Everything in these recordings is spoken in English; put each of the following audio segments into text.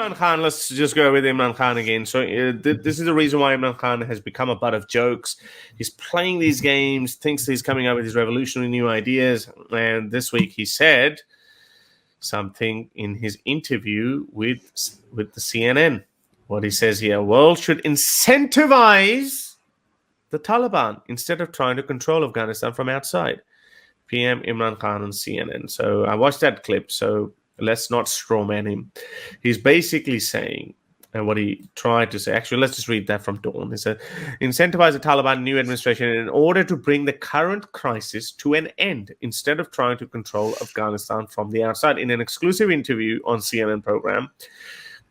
Imran Khan, let's just go with Imran Khan again. So this is the reason why Imran Khan has become a butt of jokes. He's playing these games, thinks he's coming up with these revolutionary new ideas. And this week he said something in his interview with the CNN. What he says here, world should incentivize the Taliban instead of trying to control Afghanistan from outside. PM Imran Khan on CNN. So I watched that clip, so let's not strawman him. He's basically saying, and what he tried to say, actually, let's just read that from Dawn. He said, incentivize the Taliban new administration in order to bring the current crisis to an end instead of trying to control Afghanistan from the outside. In an exclusive interview on CNN program,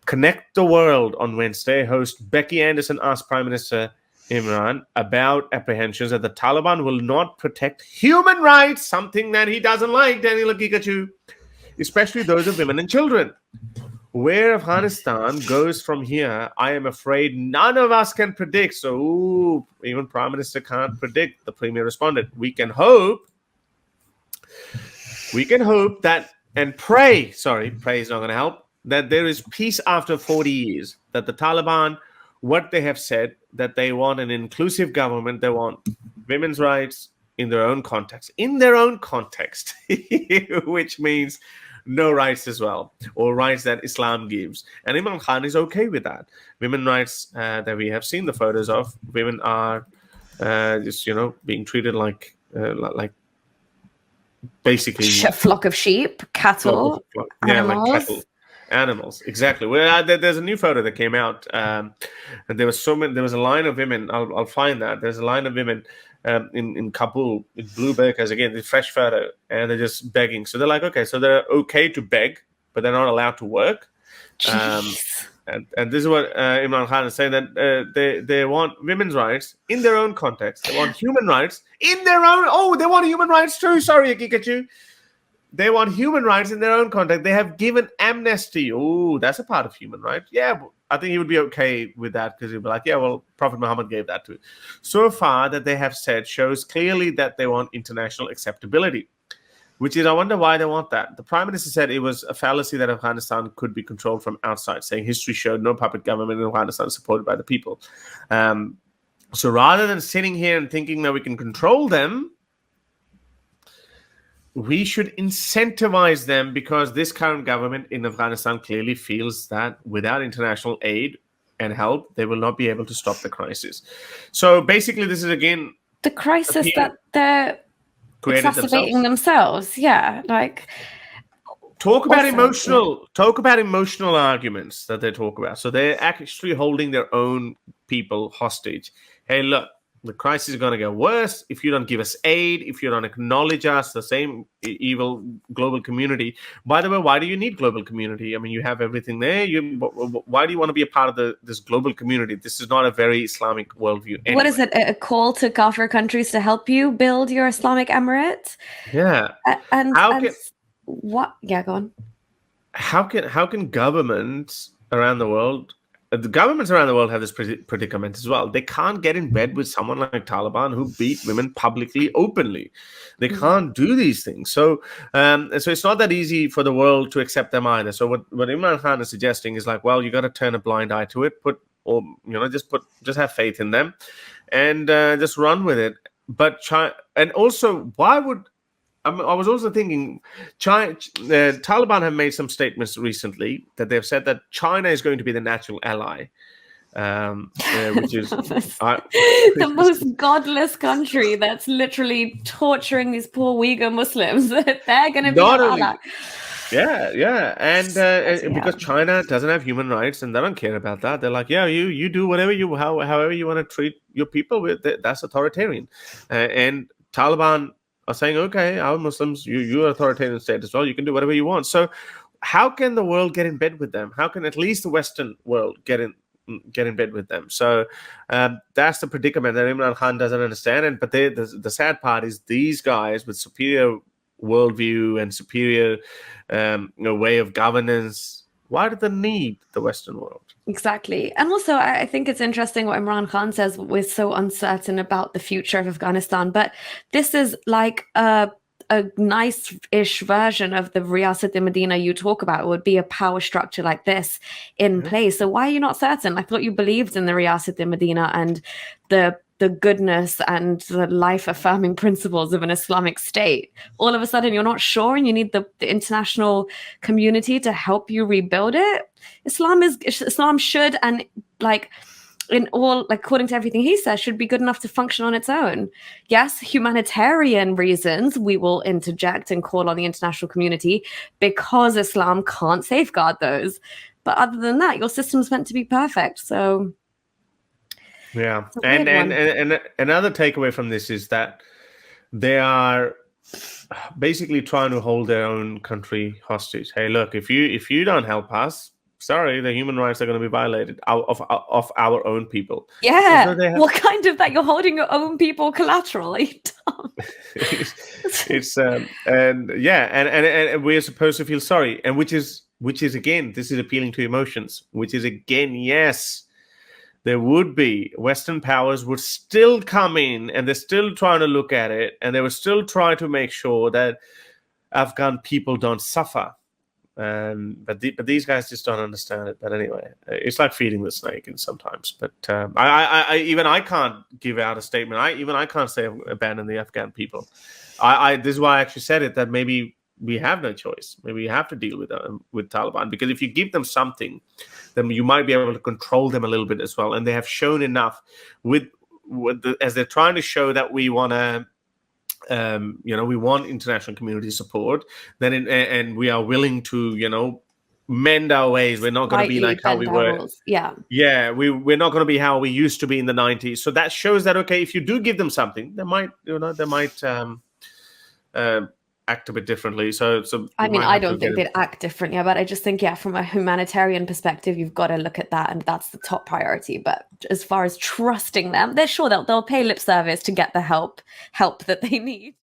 Connect the World on Wednesday, host Becky Anderson asked Prime Minister Imran about apprehensions that the Taliban will not protect human rights, something that he doesn't like, Daniel Akikachu, especially those of women and children. Where Afghanistan goes from here, I am afraid none of us can predict. So even Prime Minister can't predict, the Premier responded. We can hope that, and pray is not going to help, that there is peace after 40 years, that the Taliban, what they have said, that they want an inclusive government, they want women's rights in their own context, which means no rights as well, or rights that Islam gives. And Imran Khan is okay with that. Women rights that we have seen the photos of, women are just, being treated like basically a flock of sheep, cattle, animals. Like cattle. Animals, exactly. Well, there's a new photo that came out, and there was a line of women. I'll find that. There's a line of women in Kabul with blue burqas, again, the fresh photo, and they're just begging. So they're like, okay, so they're okay to beg, but they're not allowed to work. And this is what Imran Khan is saying, that they want women's rights in their own context. They want human rights in their own. Oh, they want human rights too. Sorry, Akikachu. They want human rights in their own context. They have given amnesty. Oh, that's a part of human rights. Yeah, I think he would be okay with that, because he'd be like, yeah, well, Prophet Muhammad gave that too. So far that they have said shows clearly that they want international acceptability, which is, I wonder why they want that. The Prime Minister said it was a fallacy that Afghanistan could be controlled from outside, saying history showed no puppet government in Afghanistan supported by the people. So rather than sitting here and thinking that we can control them, we should incentivize them, because this current government in Afghanistan clearly feels that without international aid and help, they will not be able to stop the crisis. So basically, this is again the crisis that they're exacerbating themselves. Yeah, like talk about emotional arguments that they talk about. So they're actually holding their own people hostage. Hey, look. The crisis is going to get worse if you don't give us aid, if you don't acknowledge us, the same evil global community. By the way, why do you need global community? I mean, you have everything there. Why do you want to be a part of this global community? This is not a very Islamic worldview. Anyway. What is it? A call to Gulf countries to help you build your Islamic emirate? Yeah. Yeah, go on. How can governments around the world? The governments around the world have this predicament as well. They can't get in bed with someone like Taliban who beat women publicly, openly. They can't do these things. So it's not that easy for the world to accept them either. So what Imran Khan is suggesting is like, well, you got to turn a blind eye to it. Just have faith in them, and just run with it. But and also, why would I was also thinking, the Taliban have made some statements recently that they've said that China is going to be the natural ally, which is the most godless country that's literally torturing these poor Uyghur Muslims. They're going to be an ally. Yeah, and because China doesn't have human rights and they don't care about that, they're like, yeah, you do whatever however you want to treat your people with. That's authoritarian, and Taliban are saying, okay, our Muslims, you're authoritarian state as well. You can do whatever you want. So how can the world get in bed with them? How can at least the Western world get in bed with them? So that's the predicament that Imran Khan doesn't understand. But the sad part is these guys with superior worldview and superior way of governance, why do they need the Western world? Exactly. And also, I think it's interesting what Imran Khan says. We're so uncertain about the future of Afghanistan. But this is like a a nice-ish version of the Riyasat-e-Medina you talk about would be a power structure like this in place. So why are you not certain? I thought you believed in the Riyasat-e-Medina and the goodness and the life-affirming principles of an Islamic state. All of a sudden, you're not sure, and you need the international community to help you rebuild it. Islam should, and like in all, like according to everything he says, should be good enough to function on its own. Yes, humanitarian reasons we will interject and call on the international community because Islam can't safeguard those. But other than that, your system's meant to be perfect. So yeah, and another takeaway from this is that they are basically trying to hold their own country hostage. Hey, look, if you don't help us, sorry, the human rights are going to be violated of our own people. Yeah, so what kind of that? You're holding your own people collateral. It's and we're supposed to feel sorry, and which is again, this is appealing to emotions. Which is again, yes. There would be Western powers would still come in, and they're still trying to look at it, and they would still try to make sure that Afghan people don't suffer. But these guys just don't understand it. But anyway, it's like feeding the snake, and sometimes. But I can't give out a statement. I can't say abandon the Afghan people. This is why I actually said it, that maybe we have no choice. Maybe we have to deal with Taliban, because if you give them something, then you might be able to control them a little bit as well. And they have shown enough as they're trying to show that we want to, we want international community support. Then and we are willing to, mend our ways. We're not going to be like how we were. Yeah, we're not going to be how we used to be in the 90s. So that shows that, okay, if you do give them something, they might act a bit differently. So I mean, I don't think they'd act differently, but I just think, from a humanitarian perspective, you've got to look at that, and that's the top priority. But as far as trusting them, they're sure they'll pay lip service to get the help that they need.